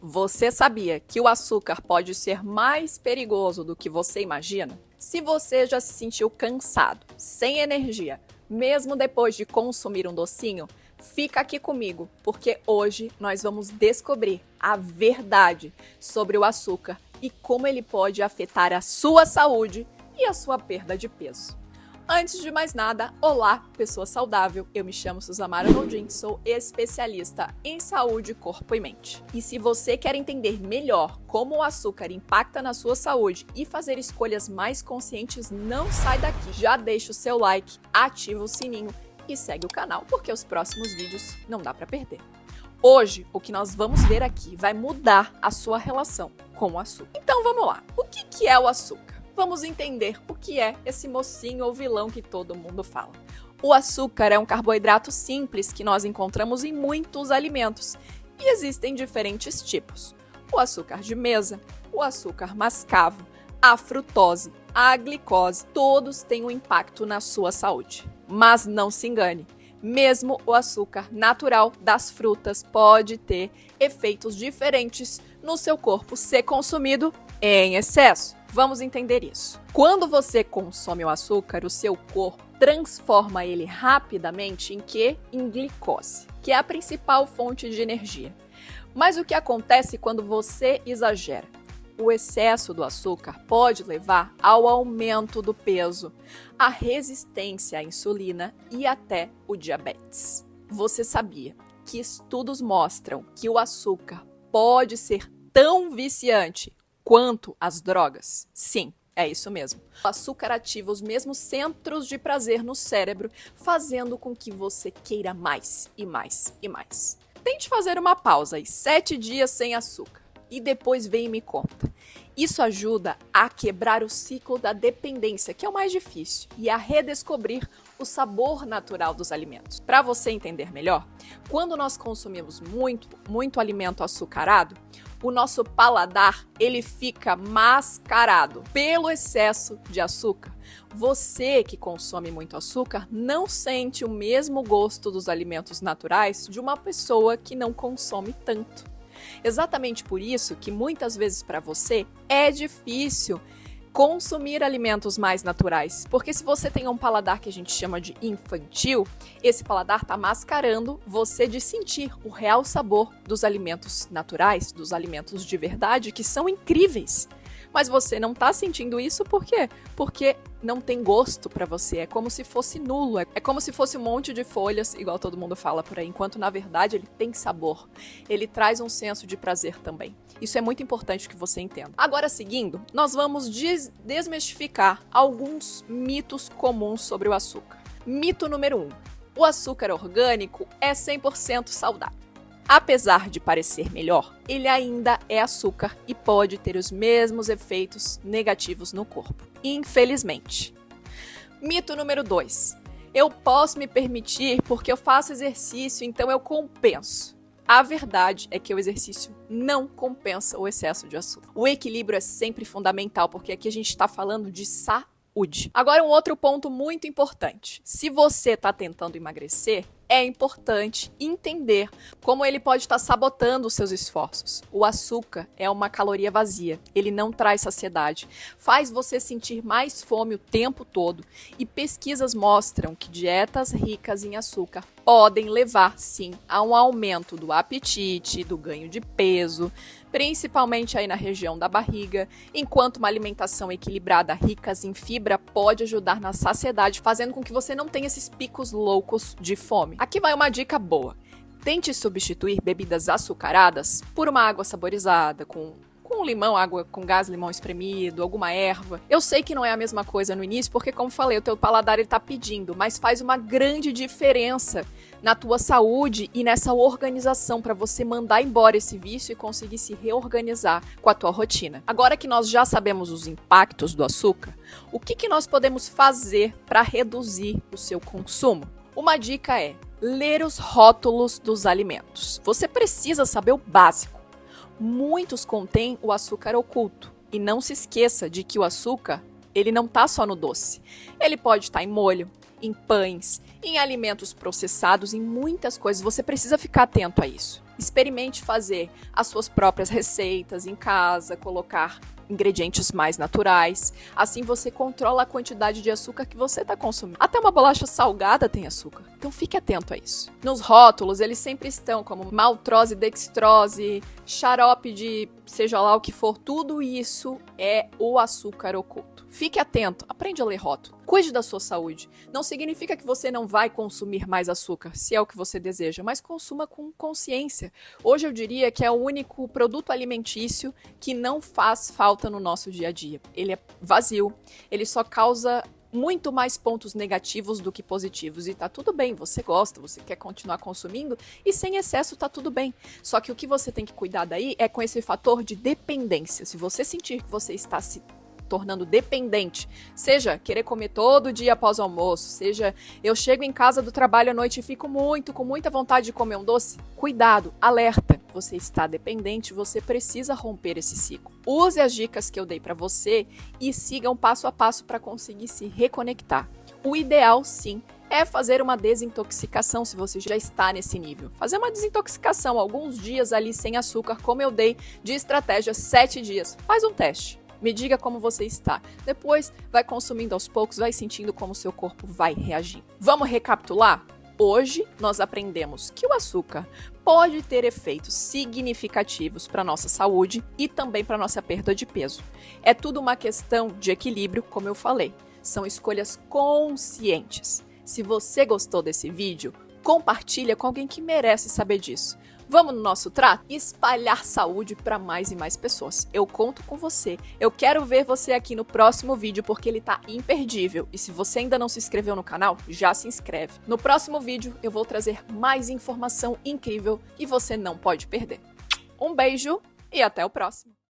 Você sabia que o açúcar pode ser mais perigoso do que você imagina? Se você já se sentiu cansado, sem energia, mesmo depois de consumir um docinho, fica aqui comigo, porque hoje nós vamos descobrir a verdade sobre o açúcar e como ele pode afetar a sua saúde e a sua perda de peso. Antes de mais nada, olá, pessoa saudável, eu me chamo Suzamara Gondim, sou especialista em saúde, corpo e mente. E se você quer entender melhor como o açúcar impacta na sua saúde e fazer escolhas mais conscientes, não sai daqui. Já deixa o seu like, ativa o sininho e segue o canal, porque os próximos vídeos não dá para perder. Hoje, o que nós vamos ver aqui vai mudar a sua relação com o açúcar. Então vamos lá, o que é o açúcar? Vamos entender o que é esse mocinho ou vilão que todo mundo fala. O açúcar é um carboidrato simples que nós encontramos em muitos alimentos e existem diferentes tipos. O açúcar de mesa, o açúcar mascavo, a frutose, a glicose, todos têm um impacto na sua saúde. Mas não se engane, mesmo o açúcar natural das frutas pode ter efeitos diferentes no seu corpo se consumido em excesso. Vamos entender isso. Quando você consome o açúcar, o seu corpo transforma ele rapidamente em quê? Em glicose, que é a principal fonte de energia. Mas o que acontece quando você exagera? O excesso do açúcar pode levar ao aumento do peso, à resistência à insulina e até o diabetes. Você sabia que estudos mostram que o açúcar pode ser tão viciante quanto as drogas? Sim, é isso mesmo. O açúcar ativa os mesmos centros de prazer no cérebro, fazendo com que você queira mais e mais e mais. Tente fazer uma pausa aí, 7 dias sem açúcar, e depois vem e me conta. Isso ajuda a quebrar o ciclo da dependência, que é o mais difícil, e a redescobrir o sabor natural dos alimentos. Para você entender melhor, quando nós consumimos muito alimento açucarado, o nosso paladar ele fica mascarado pelo excesso de açúcar. Você que consome muito açúcar não sente o mesmo gosto dos alimentos naturais de uma pessoa que não consome tanto. Exatamente por isso que muitas vezes para você é difícil consumir alimentos mais naturais, porque se você tem um paladar que a gente chama de infantil, esse paladar está mascarando você de sentir o real sabor dos alimentos naturais, dos alimentos de verdade, que são incríveis. Mas você não está sentindo isso por quê? Porque não tem gosto para você, é como se fosse nulo, é como se fosse um monte de folhas, igual todo mundo fala por aí, enquanto na verdade ele tem sabor, ele traz um senso de prazer também. Isso é muito importante que você entenda. Agora, seguindo, nós vamos desmistificar alguns mitos comuns sobre o açúcar. Mito número 1. O açúcar orgânico é 100% saudável. Apesar de parecer melhor, ele ainda é açúcar e pode ter os mesmos efeitos negativos no corpo, infelizmente. Mito número 2. Eu posso me permitir porque eu faço exercício, então eu compenso. A verdade é que o exercício não compensa o excesso de açúcar. O equilíbrio é sempre fundamental, porque aqui a gente está falando de saúde. Agora, um outro ponto muito importante. Se você está tentando emagrecer, é importante entender como ele pode estar sabotando os seus esforços. O açúcar é uma caloria vazia, ele não traz saciedade, faz você sentir mais fome o tempo todo. E pesquisas mostram que dietas ricas em açúcar podem levar, sim, a um aumento do apetite, do ganho de peso, principalmente aí na região da barriga, enquanto uma alimentação equilibrada, rica em fibra, pode ajudar na saciedade, fazendo com que você não tenha esses picos loucos de fome. Aqui vai uma dica boa. Tente substituir bebidas açucaradas por uma água saborizada, com limão, água com gás, limão espremido, alguma erva. Eu sei que não é a mesma coisa no início, porque como falei, o teu paladar ele tá pedindo, mas faz uma grande diferença na tua saúde e nessa organização para você mandar embora esse vício e conseguir se reorganizar com a tua rotina. Agora que nós já sabemos os impactos do açúcar, o que nós podemos fazer para reduzir o seu consumo? Uma dica é ler os rótulos dos alimentos. Você precisa saber o básico. Muitos contêm o açúcar oculto. E não se esqueça de que o açúcar, ele não está só no doce. Ele pode estar em molho, em pães, em alimentos processados, em muitas coisas. Você precisa ficar atento a isso. Experimente fazer as suas próprias receitas em casa, colocar ingredientes mais naturais. Assim você controla a quantidade de açúcar que você está consumindo. Até uma bolacha salgada tem açúcar. Então fique atento a isso. Nos rótulos, eles sempre estão como maltrose, dextrose, xarope de seja lá o que for. Tudo isso é o açúcar oculto. Fique atento, aprende a ler rótulo. Cuide da sua saúde. Não significa que você não vai consumir mais açúcar, se é o que você deseja, mas consuma com consciência. Hoje eu diria que é o único produto alimentício que não faz falta no nosso dia a dia. Ele é vazio, ele só causa muito mais pontos negativos do que positivos. E tá tudo bem, você gosta, você quer continuar consumindo e sem excesso tá tudo bem. Só que o que você tem que cuidar daí é com esse fator de dependência. Se você sentir que você está se tornando dependente, seja querer comer todo dia após o almoço, seja eu chego em casa do trabalho à noite e fico com muita vontade de comer um doce, cuidado, alerta, você está dependente, você precisa romper esse ciclo. Use as dicas que eu dei para você e siga um passo a passo para conseguir se reconectar. O ideal, sim, é fazer uma desintoxicação se você já está nesse nível. Fazer uma desintoxicação, alguns dias ali sem açúcar, como eu dei de estratégia 7 dias. Faz um teste. Me diga como você está. Depois, vai consumindo aos poucos, vai sentindo como o seu corpo vai reagir. Vamos recapitular? Hoje, nós aprendemos que o açúcar pode ter efeitos significativos para a nossa saúde e também para a nossa perda de peso. É tudo uma questão de equilíbrio, como eu falei. São escolhas conscientes. Se você gostou desse vídeo, compartilha com alguém que merece saber disso. Vamos no nosso trato? Espalhar saúde para mais e mais pessoas. Eu conto com você. Eu quero ver você aqui no próximo vídeo porque ele tá imperdível. E se você ainda não se inscreveu no canal, já se inscreve. No próximo vídeo eu vou trazer mais informação incrível que você não pode perder. Um beijo e até o próximo.